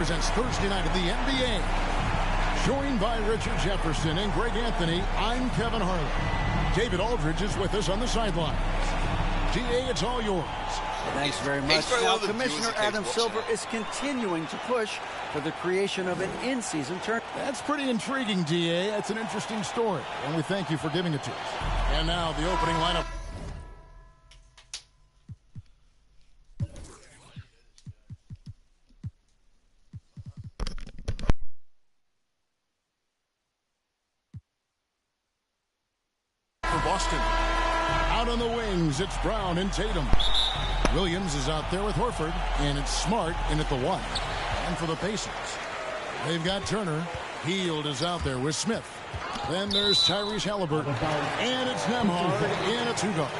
Presents Thursday night of the NBA. Joined by Richard Jefferson and Greg Anthony, I'm Kevin Harlan. David Aldridge is with us on the sidelines. DA, it's all yours. Thanks very much. Now, Commissioner Adam Silver is continuing to push for the creation of an in-season tournament. That's pretty intriguing, DA. That's an interesting story, and we thank you for giving it to us. And now the opening lineup. Boston. Out on the wings, it's Brown and Tatum. Williams is out there with Horford, and it's Smart in at the 1. And for the Pacers, they've got Turner. Hield is out there with Smith. Then there's Tyrese Halliburton, and it's Nembhard in a 2-guard.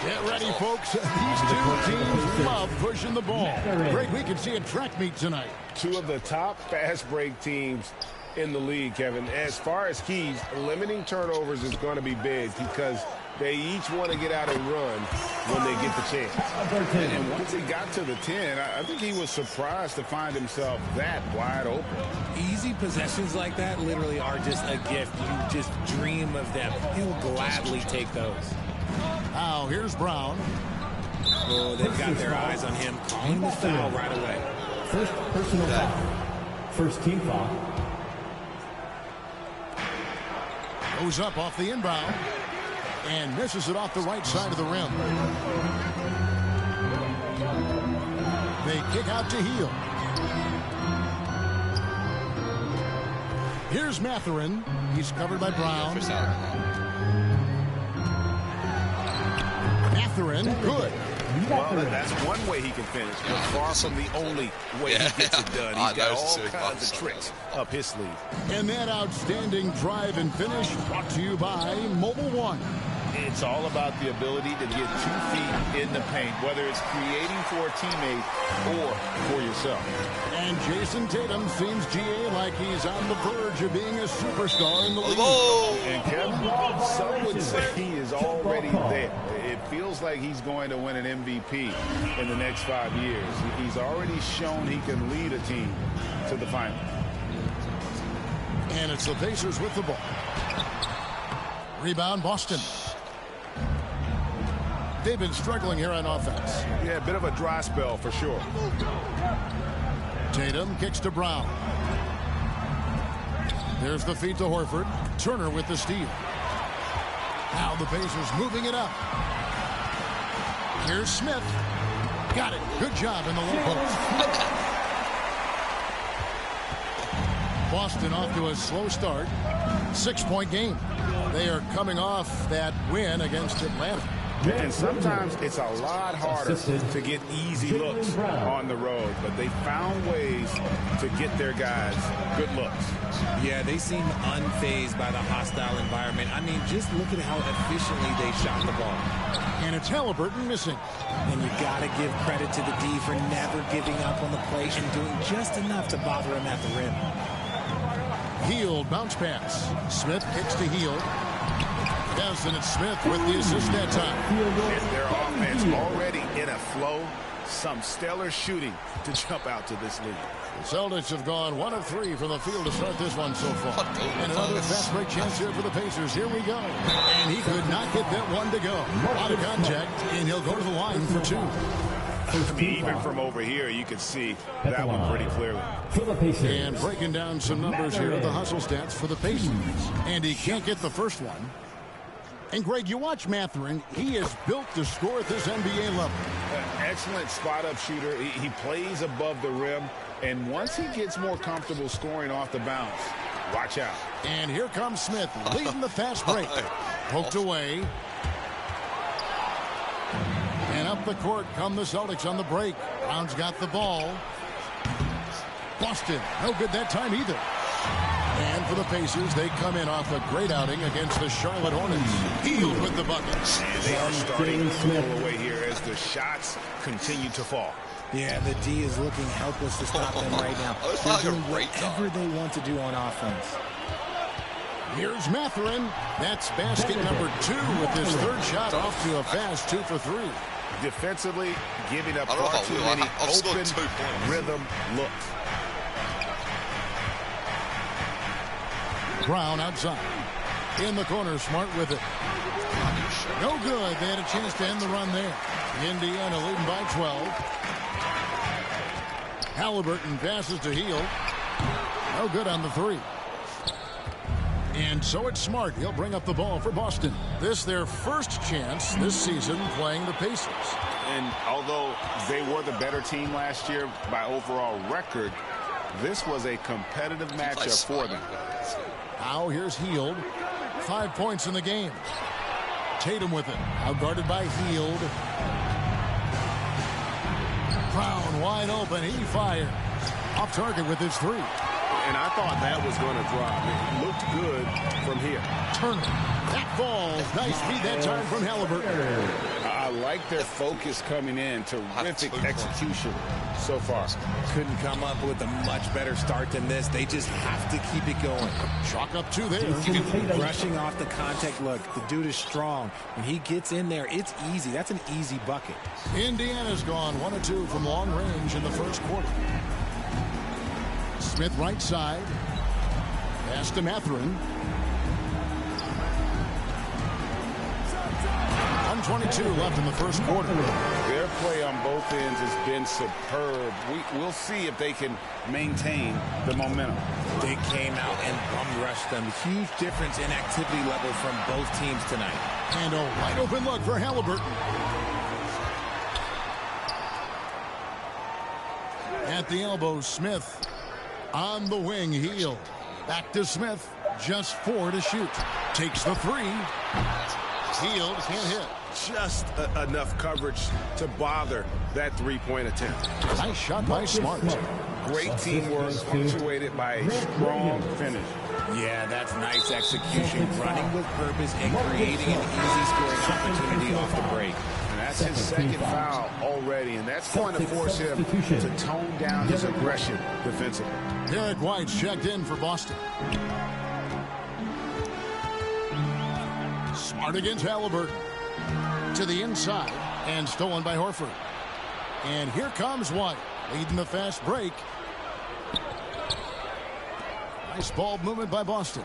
Get ready, folks. These two teams love pushing the ball. Greg, we can see a track meet tonight. Two of the top fast break teams in the league, Kevin. As far as keys, limiting turnovers is going to be big because they each want to get out and run when they get the chance. And once he got to the 10, I think he was surprised to find himself that wide open. Easy possessions like that literally are just a gift. You just dream of them. He'll gladly take those. Now, here's Brown. Oh, they've got their eyes on him, calling the foul right away. First personal foul. First team foul. Goes up off the inbound and misses it off the right side of the rim. They kick out to Hield. Here's Mathurin. He's covered by Brown. Mathurin, good. Well, that's one way he can finish, but far from the only way he gets it done. He's got all kinds of tricks up his sleeve. And that outstanding drive and finish brought to you by Mobile One. It's all about the ability to get 2 feet in the paint, whether it's creating for a teammate or for yourself. And Jason Tatum seems, GA, like he's on the verge of being a superstar in the league. And Kevin, some would say he is already there. It feels like he's going to win an MVP in the next 5 years. He's already shown he can lead a team to the final. And it's the Pacers with the ball. Rebound, Boston. They've been struggling here on offense. Yeah, a bit of a dry spell for sure. Tatum kicks to Brown. There's the feed to Horford. Turner with the steal. Now the Pacers moving it up. Here's Smith. Got it. Good job in the low post. Boston off to a slow start. 6-point game. They are coming off that win against Atlanta. And sometimes it's a lot harder to get easy looks on the road, but they found ways to get their guys good looks. Yeah, they seem unfazed by the hostile environment. I mean, just look at how efficiently they shot the ball. And it's Halliburton missing. And you got to give credit to the D for never giving up on the play and doing just enough to bother him at the rim. Hield bounce pass. Smith kicks to Hield. Yes, and it's Smith with the assist that time. And their offense already in a flow. Some stellar shooting to jump out to this lead. The Celtics have gone 1 of 3 from the field to start this one so far. And another fast break chance here for the Pacers. Here we go. And he could not get that one to go. Out of contact, and he'll go to the line for 2. I mean, even from over here, you could see that one pretty clearly. And breaking down some numbers here, the hustle stats for the Pacers. And he can't get the first one. And, Greg, you watch Mathurin. He is built to score at this NBA level. Excellent spot-up shooter. He plays above the rim. And once he gets more comfortable scoring off the bounce, watch out. And here comes Smith leading the fast break. Poked away. And up the court come the Celtics on the break. Brown's got the ball. Boston, no good that time either. And for the Pacers, they come in off a great outing against the Charlotte Hornets. Hield with the buckets. And they are starting to pull away here as the shots continue to fall. Yeah, the D is looking helpless to stop them right now. They're doing whatever they want to do on offense. Here's Mathurin. That's basket number 2 with his third shot off to a fast 2 for 3. Defensively, giving up far too many open rhythm looks. Brown outside. In the corner, Smart with it. No good. They had a chance to end the run there. Indiana leading by 12. Halliburton passes to Hield. No good on the three. And so it's Smart. He'll bring up the ball for Boston. This their first chance this season playing the Pacers. And although they were the better team last year by overall record, this was a competitive matchup for them. Now here's Hield. 5 points in the game. Tatum with it. Out guarded by Hield. Brown wide open. He fired. Off target with his three. And I thought that was going to drop. It looked good from here. Turner. That falls. Nice feed that time from Halliburton. I like their focus coming in. Terrific execution so far. Couldn't come up with a much better start than this. They just have to keep it going. Chalk up two there. Rushing off the contact. Look, the dude is strong. When he gets in there, it's easy. That's an easy bucket. Indiana's gone 1 of 2 from long range in the first quarter. Smith right side. Pass to Mathurin. 1:22 left in the first quarter. Their play on both ends has been superb. We'll see if they can maintain the momentum. They came out and bum rushed them. Huge difference in activity level from both teams tonight. And a wide open look for Halliburton. At the elbow, Smith. On the wing, Hield. Back to Smith. Just 4 to shoot. Takes the three. Hield can't hit. Just enough coverage to bother that three-point attempt. Nice shot by Smart. Great teamwork punctuated by a strong finish. Yeah, that's nice execution. Running with purpose and creating an easy scoring opportunity off the break. And that's his second foul already, and that's going to force him to tone down his aggression defensively. Derek White's checked in for Boston. Smart against Halliburton. To the inside and stolen by Horford. And here comes White, leading the fast break. Nice ball movement by Boston.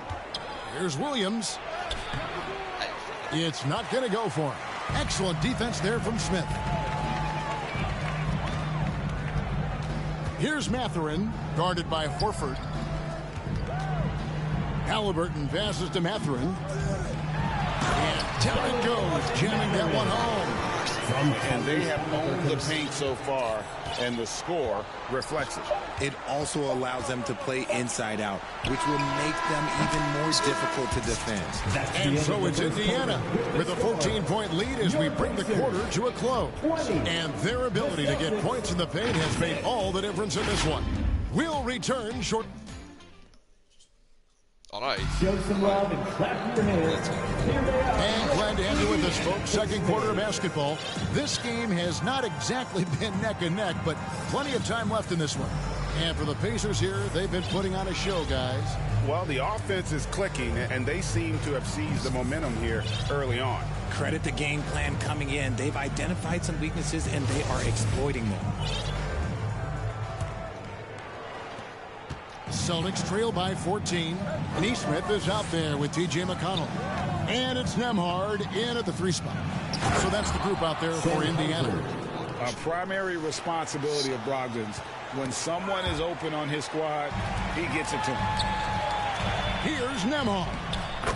Here's Williams. It's not going to go for him. Excellent defense there from Smith. Here's Mathurin, guarded by Horford. Halliburton passes to Mathurin. And down it goes, jamming that one home. And they have owned the paint so far, and the score reflects it. It also allows them to play inside out, which will make them even more difficult to defend. And so it's Indiana with a 14-point lead as we bring the quarter to a close. And their ability to get points in the paint has made all the difference in this one. We'll return short. All right. Show some love and clap your hands. Here they are. And glad to have you with us, folks. Second quarter of basketball. This game has not exactly been neck and neck, but plenty of time left in this one. And for the Pacers here, they've been putting on a show, guys. Well, the offense is clicking, and they seem to have seized the momentum here early on. Credit the game plan coming in. They've identified some weaknesses, and they are exploiting them. Celtics trail by 14. Neesmith is out there with T.J. McConnell. And it's Nembhard in at the 3 spot. So that's the group out there for Indiana. A primary responsibility of Brogdon's. When someone is open on his squad, he gets it to him. Here's Nembhard.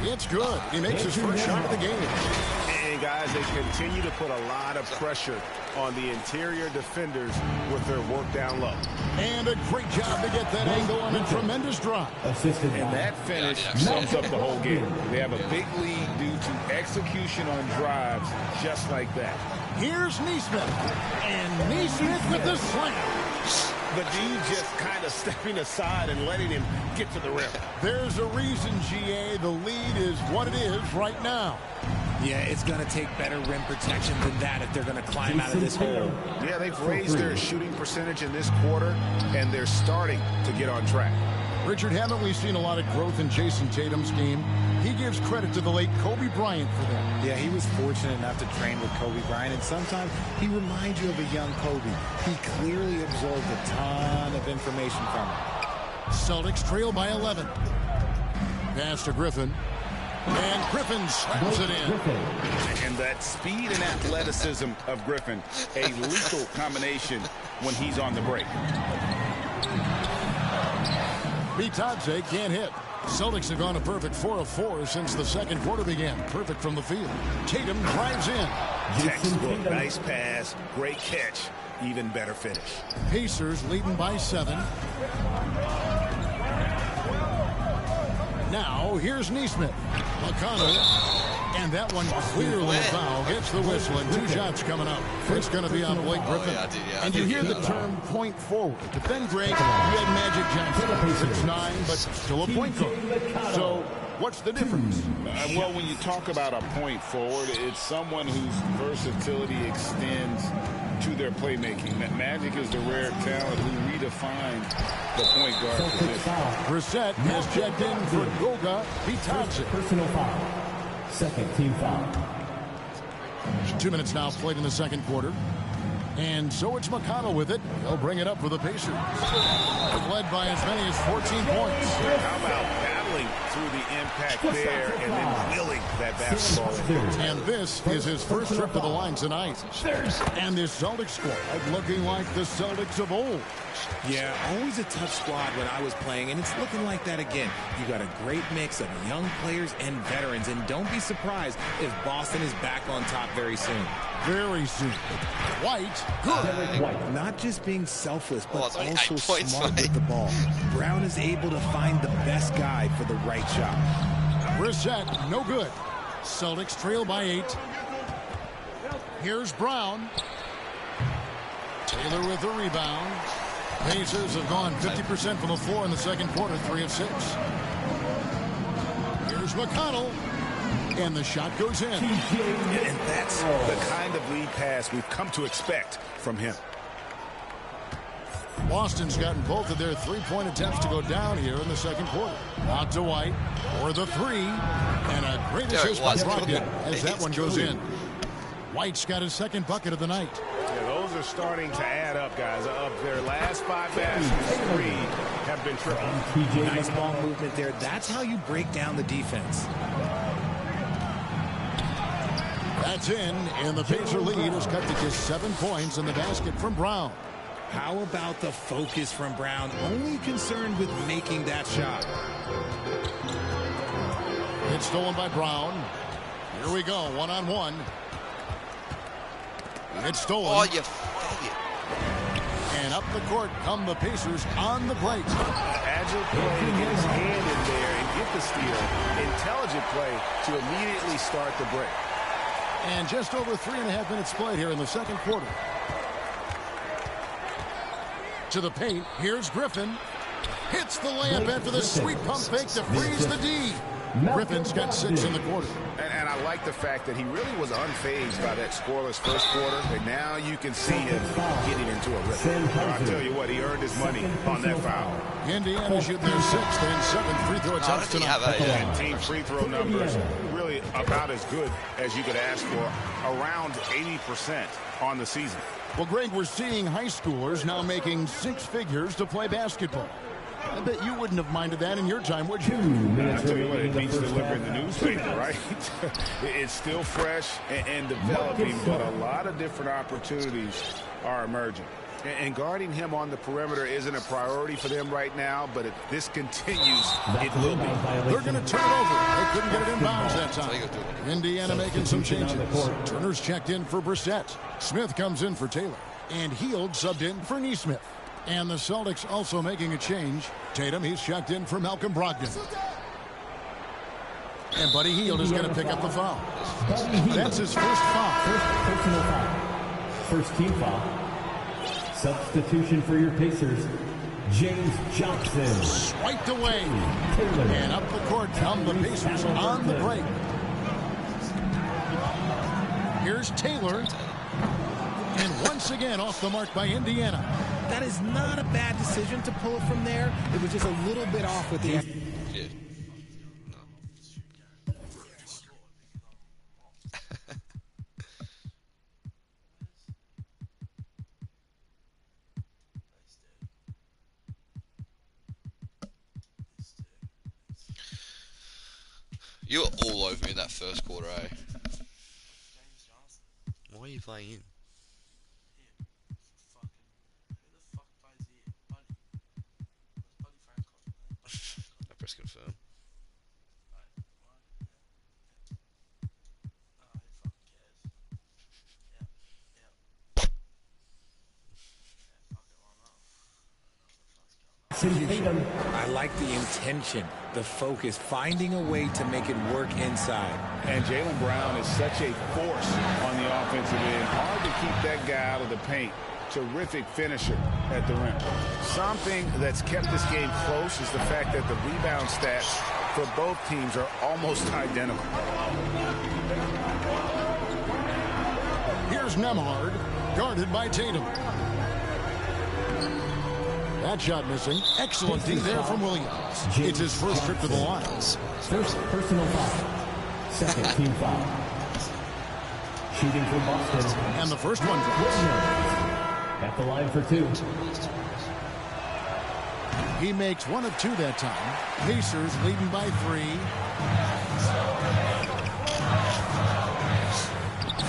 It's good. He makes his first shot of the game. And, guys, they continue to put a lot of pressure on the interior defenders with their work down low. And a great job to get that angle on a tremendous drive. And that finish sums up the whole game. They have a big lead due to execution on drives just like that. Here's Neesmith. And Neesmith with the slam. The dude just kind of stepping aside and letting him get to the rim. There's a reason, GA, the lead is what it is right now. Yeah, it's going to take better rim protection than that if they're going to climb out of this hole. Yeah, they've raised their shooting percentage in this quarter, and they're starting to get on track. Richard, haven't we seen a lot of growth in Jason Tatum's game? He gives credit to the late Kobe Bryant for that. Yeah, he was fortunate enough to train with Kobe Bryant, and sometimes he reminds you of a young Kobe. He clearly absorbed a ton of information from him. Celtics trail by 11. Pass to Griffin. And Griffin slams it in. And that speed and athleticism of Griffin, a lethal combination when he's on the break. Bitadze can't hit. Celtics have gone a perfect 4 of 4 since the second quarter began. Perfect from the field. Tatum drives in. Textbook, nice pass, great catch, even better finish. Pacers leading by 7. Now, here's Nesmith. McConnell. And that one clearly a foul. Gets the whistle and 2 shots coming up. It's going to be on Blake Griffin. And you hear the term point forward. But then, Greg, you had Magic Johnson. 6'9", but still a point guard. So what's the difference? Well, when you talk about a point forward, it's someone whose versatility extends to their playmaking. That Magic is the rare talent who redefined the point guard position. Brissett has checked in for Goga Bitadze. Personal foul. Second team foul. 2 minutes now played in the second quarter. And so it's McConnell with it. He'll bring it up for the Pacers. Led by as many as 14 points. How about battling through the impact there and then willing that basketball? And this is his first trip to the line tonight. And this Celtics squad looking like the Celtics of old. Yeah, always a tough squad when I was playing, and it's looking like that again. You got a great mix of young players and veterans, and don't be surprised if Boston is back on top very soon. Very soon. White, good. Not just being selfless, but also smart with the ball. Brown is able to find the best guy for the right shot. Brissett, no good. Celtics trail by 8. Here's Brown. Taylor with the rebound. Pacers have gone 50% from the floor in the second quarter, 3 of 6. Here's McConnell. And the shot goes in. And that's the kind of lead pass we've come to expect from him. Boston's gotten both of their 3-point attempts to go down here in the second quarter. Out to White for the 3. And a great assist by Brogdon as that one goes in. White's got his second bucket of the night. Yeah, those are starting to add up, guys. Of their last 5 baskets, 3 have been triple. Nice ball movement there. That's how you break down the defense. That's in, and the Pacer lead is cut to just 7 points in the basket from Brown. How about the focus from Brown? Only concerned with making that shot. It's stolen by Brown. Here we go, one-on-one. It's stolen. Oh, you faggot. And up the court come the Pacers on the break. Agile play to get his hand in there and get the steal. Intelligent play to immediately start the break. And just over 3.5 minutes played here in the second quarter. To the paint, here's Griffin. Hits the layup after the sweet pump fake to freeze the D. Griffin's got 6 in the quarter. And I like the fact that he really was unfazed by that scoreless first quarter. And now you can see him getting into a rhythm. I'll tell you what, he earned his money on that foul. Indiana shooting their 6th and 7th free throw attempts tonight. And team free throw numbers really about as good as you could ask for. Around 80% on the season. Well, Greg, we're seeing high schoolers now making 6 figures to play basketball. I bet you wouldn't have minded that in your time, would you? I tell you what, it beats delivering the newspaper, right? It's still fresh and developing, but a lot of different opportunities are emerging. And guarding him on the perimeter isn't a priority for them right now, but if this continues, it will be. They're going to turn it over. They couldn't get it in bounds that time. Indiana making some changes. Turner's checked in for Brissett. Smith comes in for Taylor. And Hield subbed in for Nesmith. And the Celtics also making a change. Tatum, he's checked in for Malcolm Brogdon. And Buddy Hield is going to pick up the foul. That's his first foul. First personal foul. First team foul. Substitution for your Pacers, James Johnson. Swiped away. And up the court come the Pacers on the break. Here's Taylor. And once again off the mark by Indiana. That is not a bad decision to pull it from there. It was just a little bit off with the... You were all over me in that first quarter, eh? Why are you playing in? I press confirm. I like the intention, the focus, finding a way to make it work inside. And Jaylen Brown is such a force on the offensive end. Hard to keep that guy out of the paint. Terrific finisher at the rim. Something that's kept this game close is the fact that the rebound stats for both teams are almost identical. Here's Nembhard, guarded by Tatum. That shot missing. Excellent D there from Williams. It's his first trip to the line. First personal foul. Second team foul. Shooting for Boston. And the first one drops. At the line for 2. He makes 1 of 2 that time. Pacers leading by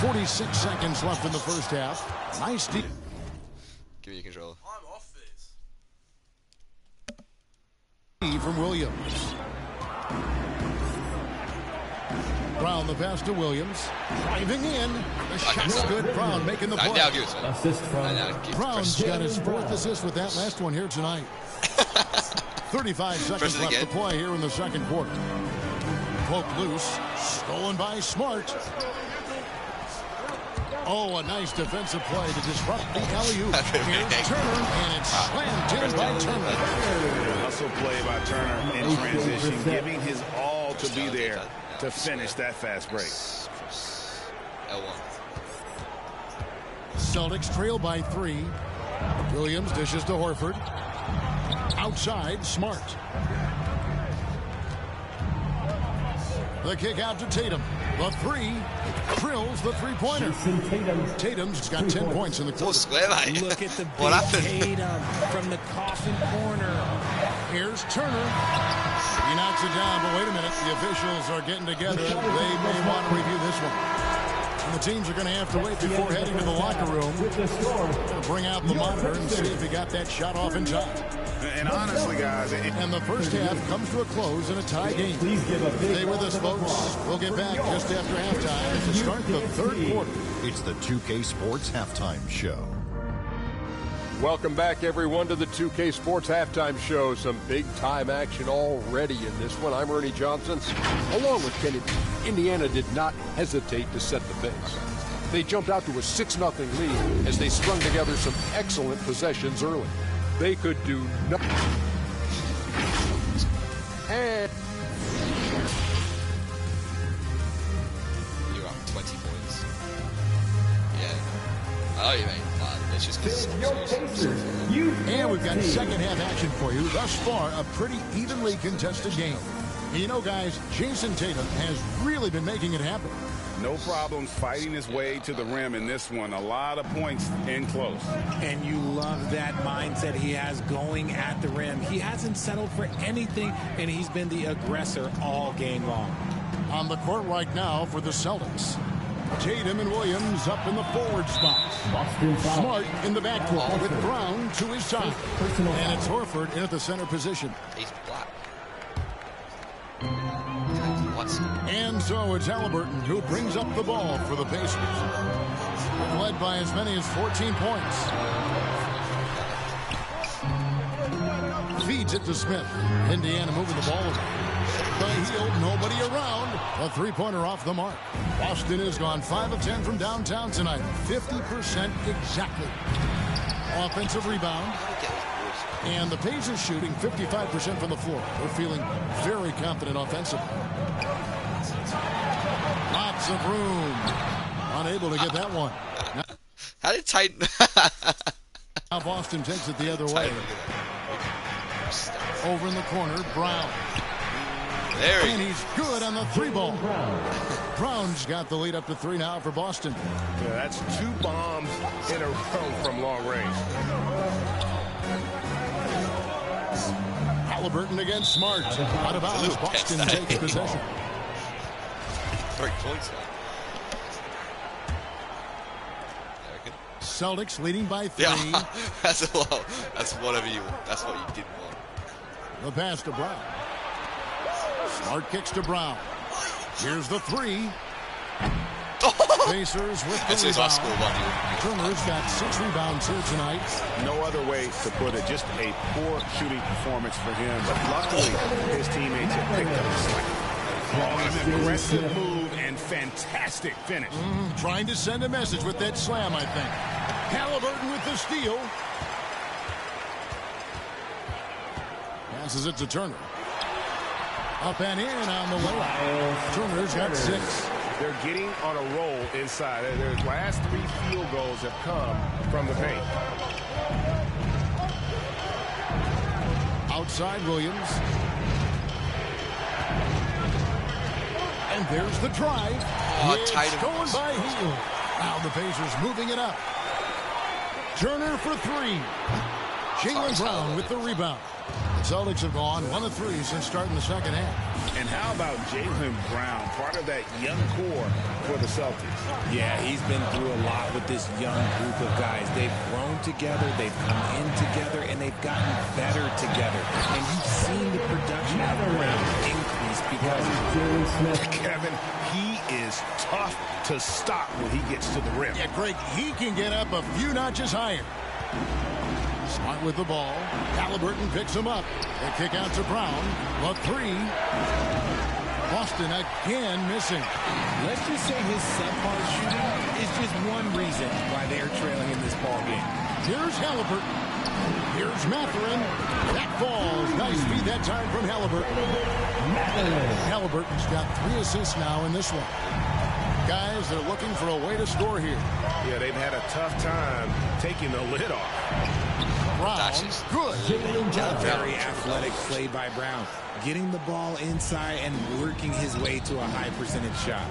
3. 46 seconds left in the first half. Nice deep. Give me your controller. I'm off this. From Williams. Brown the pass to Williams. Driving in. The shot's good. Brown making the play. Now give it to me. Assist from Brown's got his 4th assist with that last one here tonight. 35 seconds left to play here in the second quarter. Poke loose. Stolen by Smart. Oh, a nice defensive play to disrupt the alley-oop. Here's Turner, and it's slammed in by Turner. Hustle play by Turner in transition, giving his all to be there to finish that fast break. L1. Celtics trail by 3. Williams dishes to Horford. Outside, Smart. The kick out to Tatum. The 3 drills the three-pointer. Tatum's got 10 points in the quarter. Square, mate. Look at the What happened? Tatum from the coffin corner. Here's Turner. He knocks it down, but wait a minute. The officials are getting together. They may want to review this one. And the teams are going to have to wait before heading to the locker room to bring out the monitor and see if he got that shot off in time. And honestly, guys, and the first half comes to a close in a tie game. Stay with us, folks. We'll get back just after halftime to start the third quarter. It's the 2K Sports Halftime Show. Welcome back, everyone, to the 2K Sports Halftime Show. Some big-time action already in this one. I'm Ernie Johnson, along with Kennedy. Indiana did not hesitate to set the pace. They jumped out to a 6-0 lead as they strung together some excellent possessions early. They could do nothing. And You're up 20 points. Yeah. Oh, you mean? It's just and we've got second half action for you. Thus far, a pretty evenly contested game. You know, guys, Jason Tatum has really been making it happen. No problems fighting his way to the rim in this one. A lot of points in close. And you love that mindset he has going at the rim. He hasn't settled for anything, and he's been the aggressor all game long. On the court right now for the Celtics. Tatum and Williams up in the forward spot. Smart in the backcourt with Brown to his side. And it's Horford in at the center position. He's black. And so it's Halliburton who brings up the ball for the Pacers. Led by as many as 14 points. Feeds it to Smith. Indiana moving the ball around. The heel, nobody around. A three-pointer off the mark. Boston has gone 5 of 10 from downtown tonight. 50% exactly. Offensive rebound. And the Pacers shooting 55% from the floor. They're feeling very confident offensively. Lots of room. Unable to get that one. How did Titan... Now Boston takes it the other way. Over in the corner, Brown. And he's good on the 3-ball. Brown's got the lead up to 3 now for Boston. Yeah, that's 2 bombs in a row from long range. Halliburton against Smart. Out of bounds. Boston takes possession. 3 points now. Celtics leading by 3. Yeah, that's a lot. That's whatever you. That's what you didn't want. The pass to Brown. Smart kicks to Brown. Here's the 3. Pacers with the rebound. Turner's got 6 rebounds here tonight. No other way to put it. Just a poor shooting performance for him. But luckily, his teammates have picked up the slack. An aggressive move and fantastic finish. Trying to send a message with that slam, I think. Halliburton with the steal. Passes it to Turner. Up and in on the way. Turner's got 6. They're getting on a roll inside. Their last 3 field goals have come from the paint. Outside Williams. And there's the drive. It's going by Hield. Now the Pacers moving it up. Turner for 3. Jaylen Brown with the rebound. The Celtics have gone 1 of 3 since starting the second half. And how about Jaylen Brown, part of that young core for the Celtics? Yeah, he's been through a lot with this young group of guys. They've grown together, they've come in together, and they've gotten better together. And you've seen the production of Brown increase because of Kevin, he is tough to stop when he gets to the rim. Yeah, Greg, he can get up a few notches higher. Smart with the ball. Halliburton picks him up. They kick out to Brown. A 3. Boston again missing. Let's just say his subpar shooting is just one reason why they're trailing in this ball game. Here's Halliburton. Here's Mathurin. That falls. Nice feed that time from Halliburton. Halliburton's got 3 assists now in this one. Guys, they're looking for a way to score here. Yeah, they've had a tough time taking the lid off. Brown, good. Very athletic play by Brown. Getting the ball inside and working his way to a high percentage shot.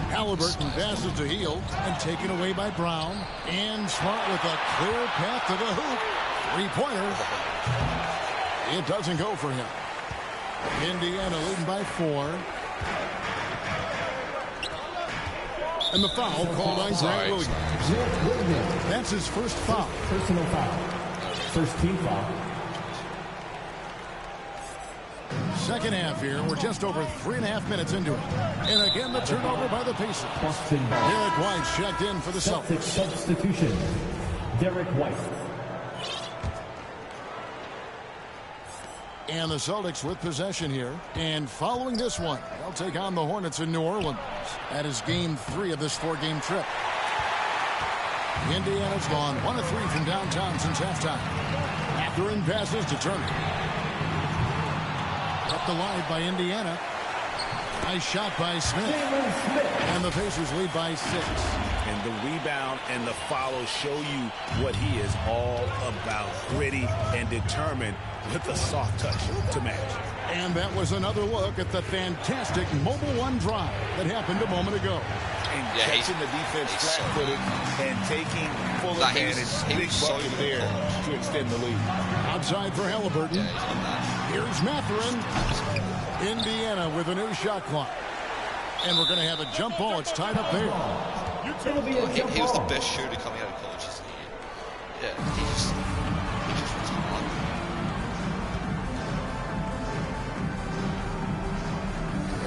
Halliburton passes to Hield and taken away by Brown. And Smart with a clear path to the hoop. 3-pointer. It doesn't go for him. Indiana leading by 4. And the foul called on Grant Williams. That's his first foul. Personal foul. First team foul. Second half here. We're just over 3.5 minutes into it. And again, the turnover by the Pacers. Derek White checked in for the Celtics. Substitution. Derek White. And the Celtics with possession here. And following this one, they'll take on the Hornets in New Orleans. That is game 3 of this 4-game trip. Indiana's gone 1 of 3 from downtown since halftime. Mathurin passes to Turner. Up the line by Indiana. Nice shot by Smith. And the Pacers lead by 6. And the rebound and the follow show you what he is all about. Gritty and determined with a soft touch to match. And that was another look at the fantastic Mobile One drive that happened a moment ago. And catching the defense flat-footed and taking full advantage. Big bucket there to extend the lead. Outside for Halliburton. Here's Mathurin. Indiana with a new shot clock. And we're going to have a jump ball. It's tied up there. He was the best shooter coming out of college, isn't he? Yeah, he just was hard.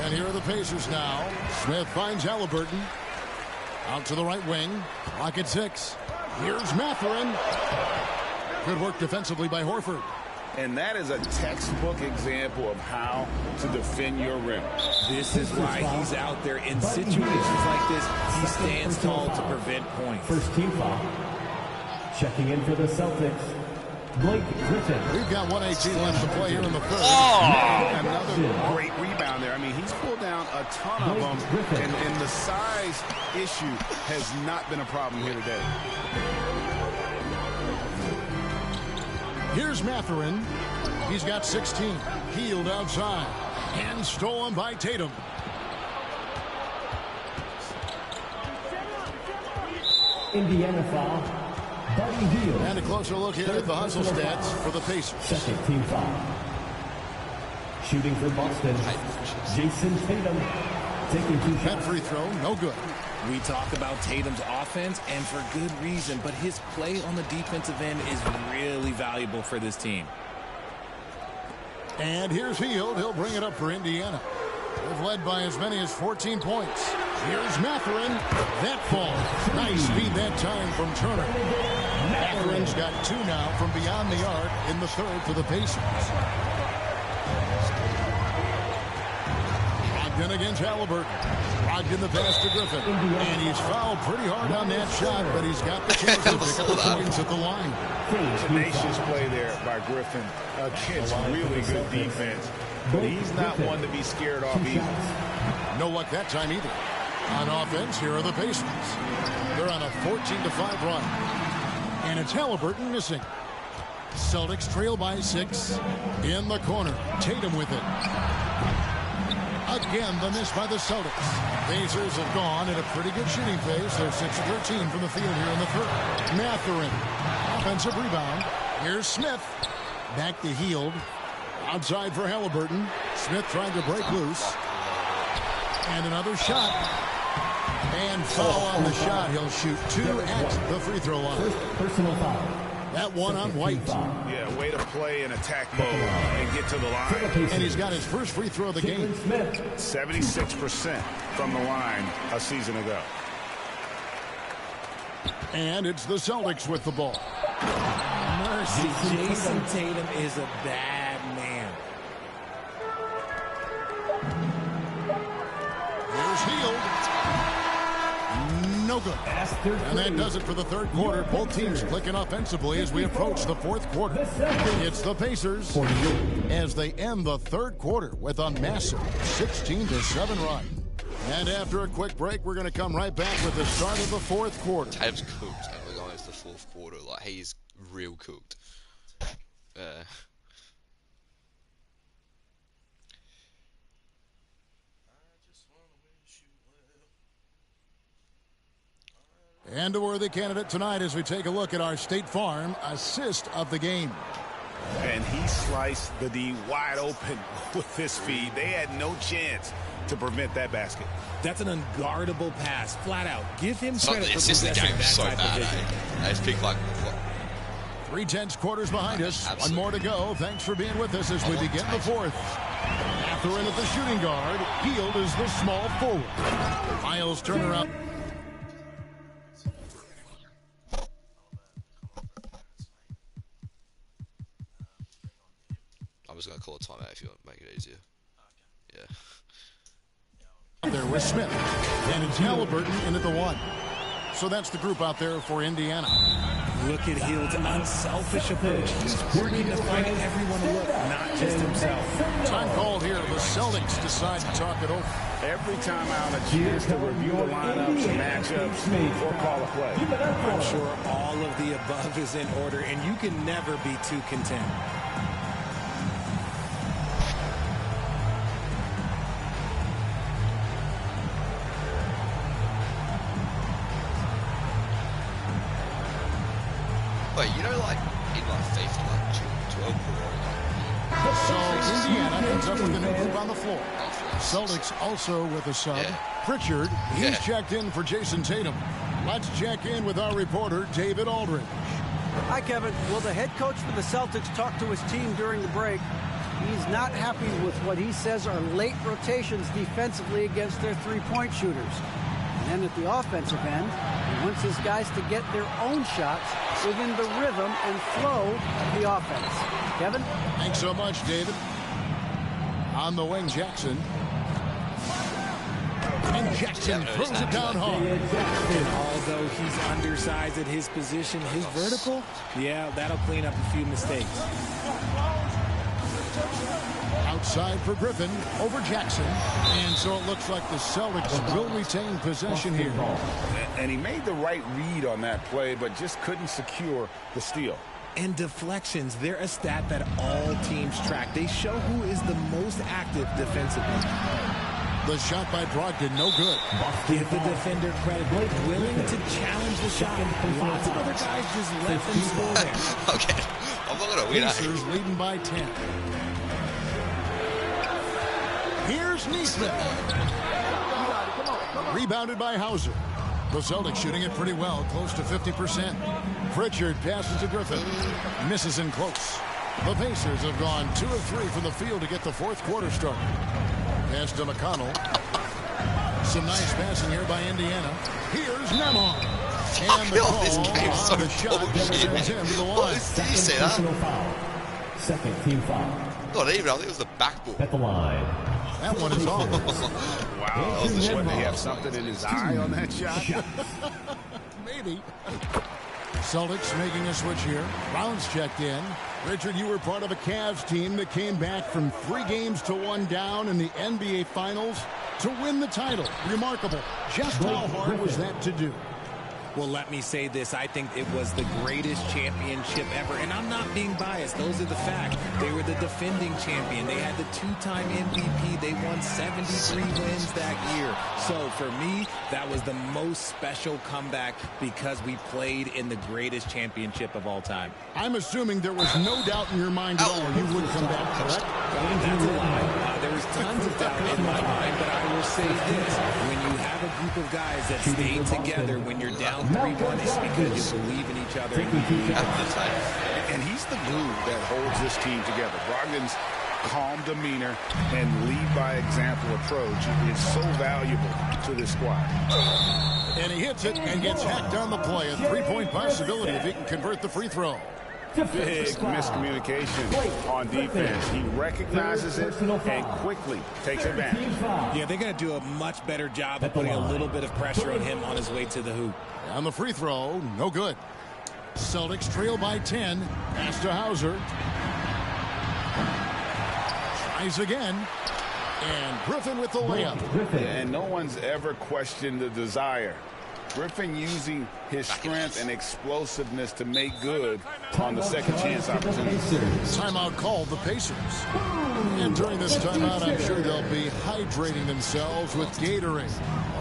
And here are the Pacers now. Smith finds Halliburton. Out to the right wing. Clock at 6. Here's Mathurin. Good work defensively by Horford. And that is a textbook example of how to defend your rim. This is why he's out there in situations like this. He stands tall to prevent points. First team foul. Checking in for the Celtics, Blake Griffin. We've got 1:18 left to play here in the third. Another great rebound there. I mean, he's pulled down a ton of them, and the size issue has not been a problem here today. Here's Mathurin. He's got 16. Hield outside. And stolen by Tatum. Indiana foul. Buddy Hield. And a closer look here at the hustle stats for the Pacers. Second team foul. Shooting for Boston, Jason Tatum. That free throw, no good. We talk about Tatum's offense, and for good reason, but his play on the defensive end is really valuable for this team. And here's Hield. He'll bring it up for Indiana. They've led by as many as 14 points. Here's Mathurin. That falls. Nice speed that time from Turner. Mathurin's got 2 now from beyond the arc in the third for the Pacers. Brogdon against Halliburton. Brogdon the pass to Griffin. And he's fouled pretty hard on that shot, but he's got the chance to pick up the points at the line. Tenacious play there by Griffin against really good defense. But he's not one to be scared off either. No luck that time either. On offense, here are the Pacers. They're on a 14-5 run. And it's Halliburton missing. Celtics trail by 6. In the corner. Tatum with it. Again, the miss by the Celtics. Pacers have gone in a pretty good shooting pace. They're 6 of 13 from the field here in the third. Mathurin. Offensive rebound. Here's Smith. Back to Hield. Outside for Halliburton. Smith trying to break loose. And another shot. And foul on the shot. He'll shoot 2 at the free throw line. Personal foul. That one on White. Yeah, way to play in attack mode and get to the line. And he's got his first free throw of the game. 76% from the line a season ago. And it's the Celtics with the ball. Mercy, Jason Tatum is a bad man. Here's Hield. No good. And that does it for the third quarter. Both teams clicking offensively as we approach the fourth quarter. It's the Pacers as they end the third quarter with a massive 16-7 run. And after a quick break, we're going to come right back with the start of the fourth quarter. Tatum's cooked, and we're going into the fourth quarter. Like, he's real cooked. And a worthy candidate tonight as we take a look at our State Farm assist of the game. And he sliced the D wide open with his feed. They had no chance to prevent that basket. That's an unguardable pass, flat out. Give him credit for assist the game is so bad, eh? It's picked like, what? 3 tenths quarters behind us. Absolutely. 1 more to go. Thanks for being with us as we begin the fourth. Mathurin at the shooting guard. Hield is the small forward. Miles Turner up. I was going to call a timeout if you want to make it easier. Yeah. There with Smith. And it's Halliburton in at the 1. So that's the group out there for Indiana. Look at Hield's unselfish approach. He's working to find everyone to look, not just himself. Time called here. The Celtics decide to talk it over. Every time out, a chance to review the lineups and matchups or call a play. I'm sure all of the above is in order, and you can never be too content. Wait, you know, like, in like FIFA, like 12 or so Indiana ends up with a new group on the floor. Celtics also with a sub. Yeah. Pritchard, he's checked in for Jason Tatum. Let's check in with our reporter, David Aldridge. Hi, Kevin. Will the head coach for the Celtics talk to his team during the break? He's not happy with what he says are late rotations defensively against their three-point shooters. And then at the offensive end, he wants his guys to get their own shots within the rhythm and flow of the offense. Kevin? Thanks so much, David. On the wing, Jackson. And Jackson throws it down hard. And although he's undersized at his position, his vertical, yeah, that'll clean up a few mistakes. Outside for Griffin, over Jackson. And so it looks like the Celtics will retain possession here. And he made the right read on that play, but just couldn't secure the steal. And deflections, they're a stat that all teams track. They show who is the most active defensively. The shot by Brogdon, no good. Give the defender credit. Willing to challenge the shot. Lots of other guys just let them score there. Okay, I'm not going to win. Pacers leading by 10. Here's Nesmith. Rebounded by Hauser. The Celtics shooting it pretty well, close to 50%. Pritchard passes to Griffin. Misses in close. The Pacers have gone 2 of 3 from the field to get the fourth quarter started. Pass to McConnell. Some nice passing here by Indiana. Here's Nemon. And the call this game's so on the shot that sends him to the line. Did you say that? Second team foul. Not even. I think it was the backboard. At the line. That one is off. Wow. What, they have something in his eye on that shot? Maybe. Celtics making a switch here. Brown's checked in. Richard, you were part of a Cavs team that came back from 3 games to 1 down in the NBA Finals to win the title. Remarkable. Just how hard was that to do? Well, let me say this. I think it was the greatest championship ever. And I'm not being biased. Those are the facts. They were the defending champion. They had the 2-time MVP. They won 73 wins that year. So for me, that was the most special comeback because we played in the greatest championship of all time. I'm assuming there was no doubt in your mind at all you would come back, correct? That's a lie. There was tons of doubt in my mind, but I will say this. When you have a group of guys that stay together when you're down 3-1, it's because you believe in each other. And he's the glue that holds this team together. Brogdon's calm demeanor and lead by example approach is so valuable to this squad. And he hits it and gets hacked on the play. A 3-point possibility if he can convert the free throw. Big miscommunication on defense. He recognizes it and quickly takes advantage. Yeah, they're going to do a much better job of putting a little bit of pressure on him on his way to the hoop. On the free throw, no good. Celtics trail by 10. Pass to Hauser. Tries again. And Griffin with the layup. And no one's ever questioned the desire. Griffin using his strength and explosiveness to make good on the second chance opportunity. Timeout called the Pacers. And during this timeout, I'm sure they'll be hydrating themselves with Gatorade.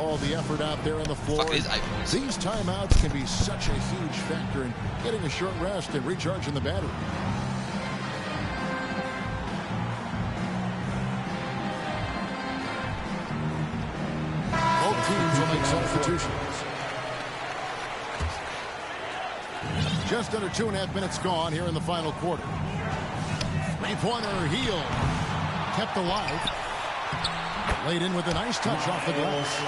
All the effort out there on the floor. These timeouts can be such a huge factor in getting a short rest and recharging the battery. Both teams will make substitutions. Just under 2.5 minutes gone here in the final quarter. Three-pointer, Hield. Kept alive. Laid in with a nice touch off the glass.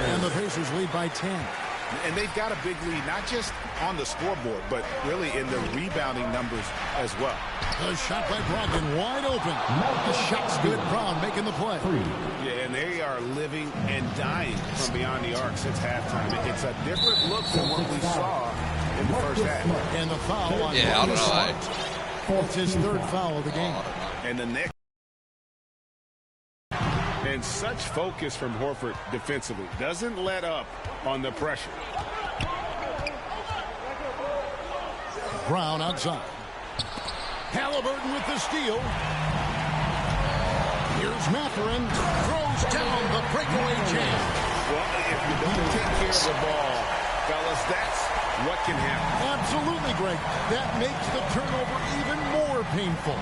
And the Pacers lead by 10. And they've got a big lead, not just on the scoreboard, but really in the rebounding numbers as well. The shot by Brogdon, wide open. The shot's good. Brown making the play. Yeah, and they are living and dying from beyond the arc since halftime. It's a different look than what we saw in the first half. And the foul on I don't know. It's his 3rd foul of the game. And the next. And such focus from Horford defensively. Doesn't let up on the pressure. Brown outside. Halliburton with the steal. Here's Mathurin. Throws down the breakaway jam. Well, if you don't take care of the ball, fellas, that's what can happen. Absolutely, Greg. That makes the turnover even more painful.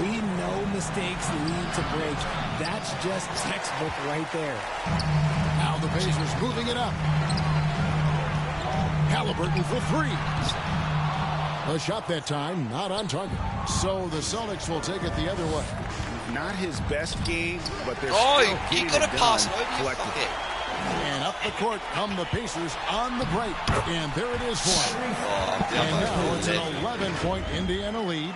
We know mistakes lead to breaks. That's just textbook right there. Now the Pacers moving it up. Halliburton for 3. A shot that time, not on target. So the Celtics will take it the other way. Not his best game, but they're he could have passed over you. And up the court come the Pacers on the break. And there it is for them. And now it's an 11-point Indiana lead.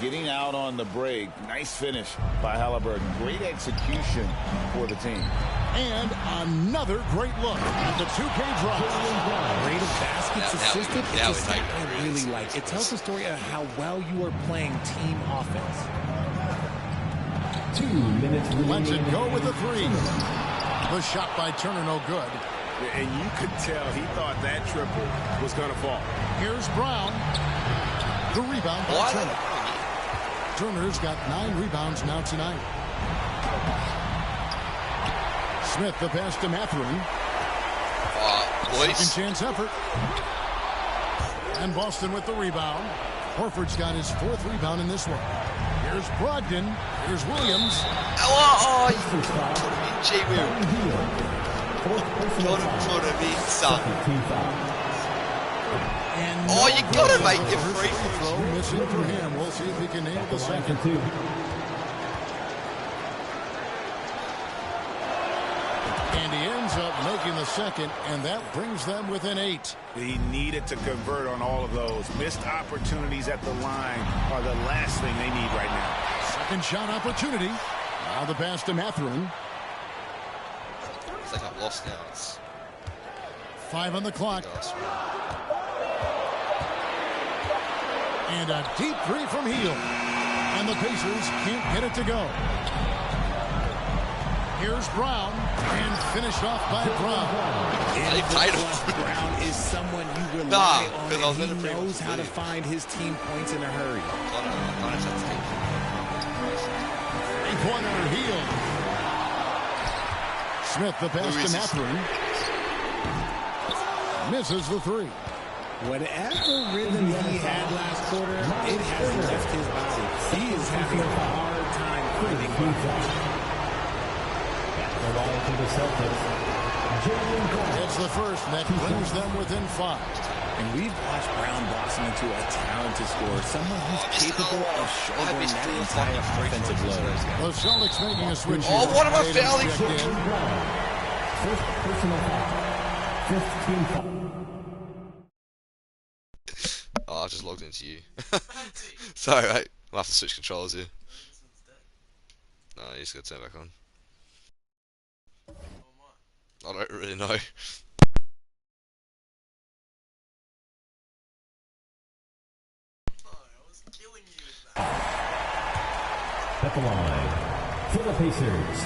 Getting out on the break. Nice finish by Halliburton. Great execution for the team. And another great look at the 2K drive. Rate of baskets assisted. It's a stat I really like. It tells the story of how well you are playing team offense. 2 minutes remaining. Lets it go with a 3. The shot by Turner, no good. And you could tell he thought that triple was going to fall. Here's Brown. The rebound by Turner. Turner's got 9 rebounds now tonight. Smith, the pass to Mathurin. Second chance effort. And Boston with the rebound. Horford's got his 4th rebound in this one. Here's Brogdon. Here's Williams. Oh, you gotta make your free throw missing for him. We'll see if he can nail the second. And he ends up making the second, and that brings them within 8. He needed to convert on all of those. Missed opportunities at the line are the last thing they need right now. Second shot opportunity. Now the pass to Mathurin. It's like I'm lost now. It's 5 on the clock. And a deep three from Hield. And the Pacers can't get it to go. Here's Brown, and finished off by Brown. Brown is someone you rely on, and he knows how to find his team points in a hurry. Three-pointer, Hield. Smith, the pass to Mathurin. Misses the three. Whatever rhythm he had last quarter, it has left his body. He is having a hard time finding contact. It's the first that brings them within 5. And we've watched Brown blossom into a talented scorer, someone who's capable of shouldering that entire offensive load. The Celtics making a switch. Oh, what am I fouling? First personal foul. 15 foul. Oh, I just logged into you. Sorry, mate. I'll have to switch controllers here. No, you just gotta turn back on. I don't really know. At the line, for the Pacers.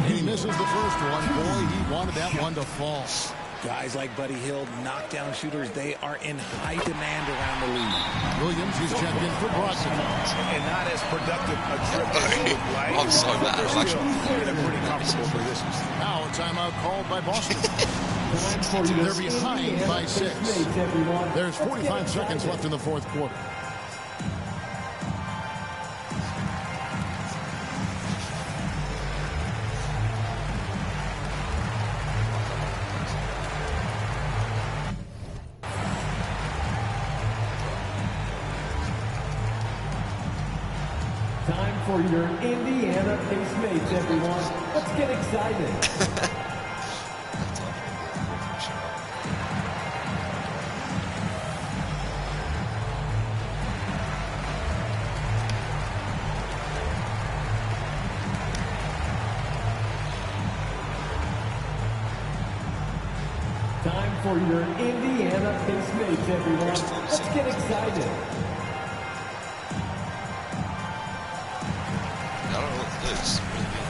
He misses the first one. Boy, he wanted that one to fall. Guys like Buddy Hield, knockdown shooters, they are in high demand around the league. Williams, he's checked in for Brogdon. And not as productive a trip as you would like. I'm so mad. I'm actually in a pretty comfortable position. Now a timeout called by Boston. They're behind by 6. There's 45 seconds left in the fourth quarter. Time for your Indiana Pace mates, everyone. Let's get excited. Time for your Indiana Pace mates, everyone. Let's get excited. I don't know what to do. It's really good.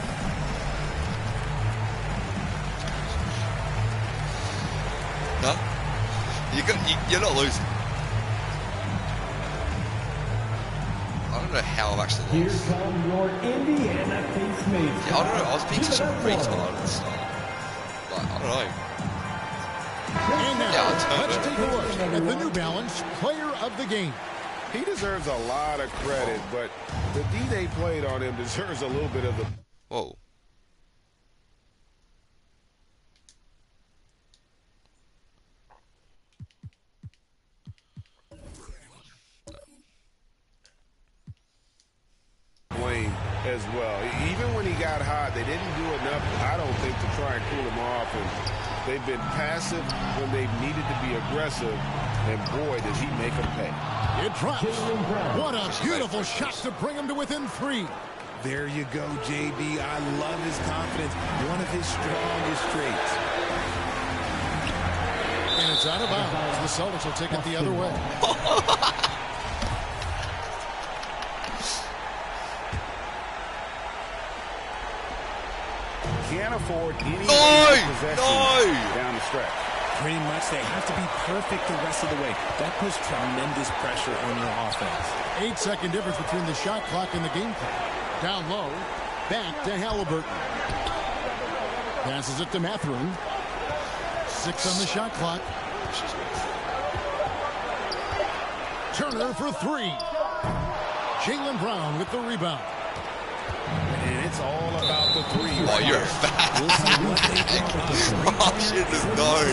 No? You're not losing. I don't know how I've actually lost. Here come your Indiana Pace mates. Yeah, I don't know. I was being such a retard and stuff. Like, I don't know. And now, Yeah, let's take a look at the New Balance Player of the Game. He deserves a lot of credit, but the D they played on him deserves a little bit of the... Whoa. blame as well. Even when he got hot, they didn't do enough, I don't think, to try and cool him off. And they've been passive when they needed to be aggressive. And boy, did he make them pay. It drops. What a beautiful shot to bring him to within 3. There you go, JB. I love his confidence. One of his strongest traits. And it's out of bounds. The Celtics will take it the other way. Can't afford any possession down the stretch. Pretty much, they have to be perfect the rest of the way. That puts tremendous pressure on your offense. 8-second difference between the shot clock and the game clock. Down low, back to Halliburton. Passes it to Mathurin. 6 on the shot clock. Turner for 3. Jaylen Brown with the rebound. And it's all about the three. Oh, Oh, you're a fat. I should have known.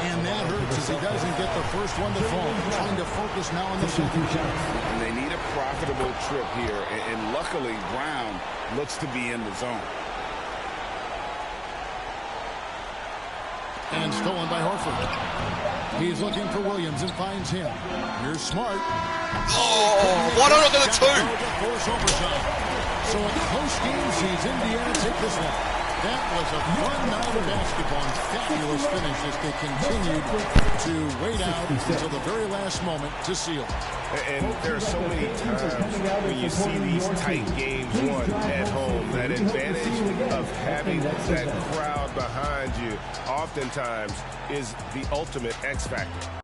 And that hurts as he doesn't get the first one to fall. Trying to focus now on the second shot. And they need a profitable trip here. And luckily, Brown looks to be in the zone. And stolen by Horford. He's looking for Williams and finds him. Here's Smart. Oh, why not another two? Force overtime. So a close game sees Indiana take this one. That was a fun night of basketball and fabulous finish as they continued to wait out until the very last moment to seal. And there are so many times when you see these tight games won at home, that advantage of having that crowd behind you oftentimes is the ultimate X factor.